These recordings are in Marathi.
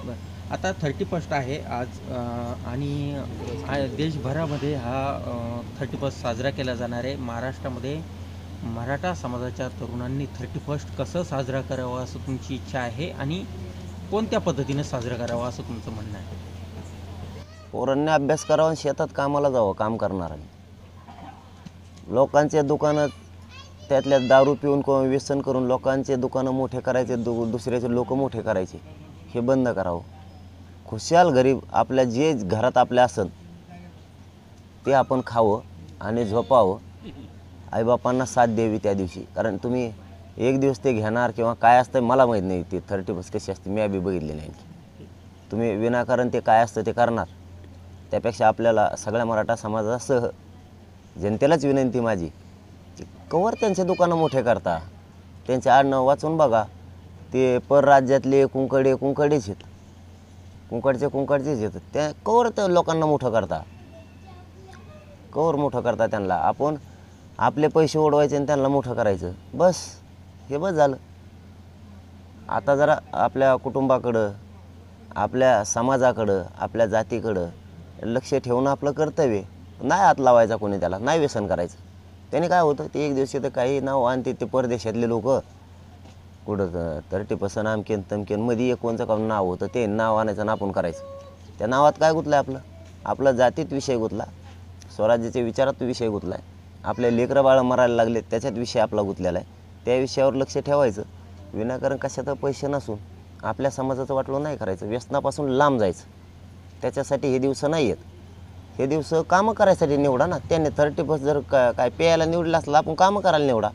बरं. आता 31st आहे आज आणि देशभरामध्ये हा 31st साजरा केला जाणार आहे. महाराष्ट्रामध्ये मराठा समाजाच्या तरुणांनी 31st कसं साजरा करावं असं तुमची इच्छा आहे आणि कोणत्या पद्धतीने साजरा करावा असं तुमचं म्हणणं आहे? पोरांनी अभ्यास करावा आणि शेतात कामाला जावं, काम करणाऱ्यांनी. लोकांचे दुकानं त्यातल्या दारू पिऊन किंवा व्यसन करून लोकांचे दुकानं मोठे करायचे, दुसऱ्याचे लोक मोठे करायचे, हे बंद करावं. खुशाल गरीब आपल्या जे घरात आपल्या असन ते आपण खावं आणि झोपावं. आईबापांना साथ द्यावी त्या दिवशी. कारण तुम्ही एक दिवस ते घेणार किंवा काय असतं मला माहीत नाही, ते 31 कशी असते मी बी बघितले नाही. तुम्ही विनाकारण ते काय असतं ते करणार. त्यापेक्षा आपल्याला सगळ्या मराठा समाजासह जनतेलाच विनंती माझी, कवर त्यांचे दुकानं मोठे करता, त्यांचे आडनाव वाचून बघा. ते परराज्यातले कुंकडेच आहेत, कुंकडचेच आहेत. त्या कवर त्या लोकांना मोठं करता, कवर मोठं करता त्यांना. आपण आपले पैसे उडवायचे आणि त्यांना मोठं करायचं, बस हे बस झालं. आता जरा आपल्या कुटुंबाकडं, आपल्या समाजाकडं, आपल्या जातीकडं लक्ष ठेवणं आपलं कर्तव्य. नाही हात लावायचा कोणी, त्याला नाही व्यसन करायचं. त्याने काय होतं, ते एक दिवशी तर काही नाव आणते ते परदेशातले लोक, कुठं 30% आमकेन तमकेन मध्ये एक कोणचं का नाव होतं, ते नाव आणायचं आणि आपण करायचं. त्या नावात काय गुतलं आहे आपलं जातीत विषय गुतला, स्वराज्याच्या विचारात विषय गुतला आहे, आपल्या लेकरं बाळं मरायला लागले त्याच्यात विषय आपला गुतलेला आहे. त्या विषयावर लक्ष ठेवायचं. विनाकारण कशात पैसे नसून आपल्या समाजाचं वाटलं नाही करायचं, व्यसनापासून लांब जायचं. त्याच्यासाठी हे दिवस नाही आहेत. हे दिवस कामं करायसाठी निवडा ना. त्याने 31 जर काय प्यायला निवडलं असलं, आपण कामं करायला निवडा.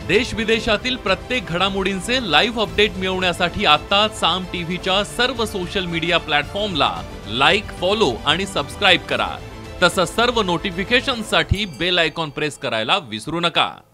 देश विदेशातील प्रत्येक घडामोडींचे लाईव्ह अपडेट मिळवण्यासाठी आता साम टीव्हीच्या सर्व सोशल मीडिया प्लॅटफॉर्मला लाईक, फॉलो आणि सबस्क्राईब करा. तसंच सर्व नोटिफिकेशनसाठी बेल आयकॉन प्रेस करायला विसरू नका.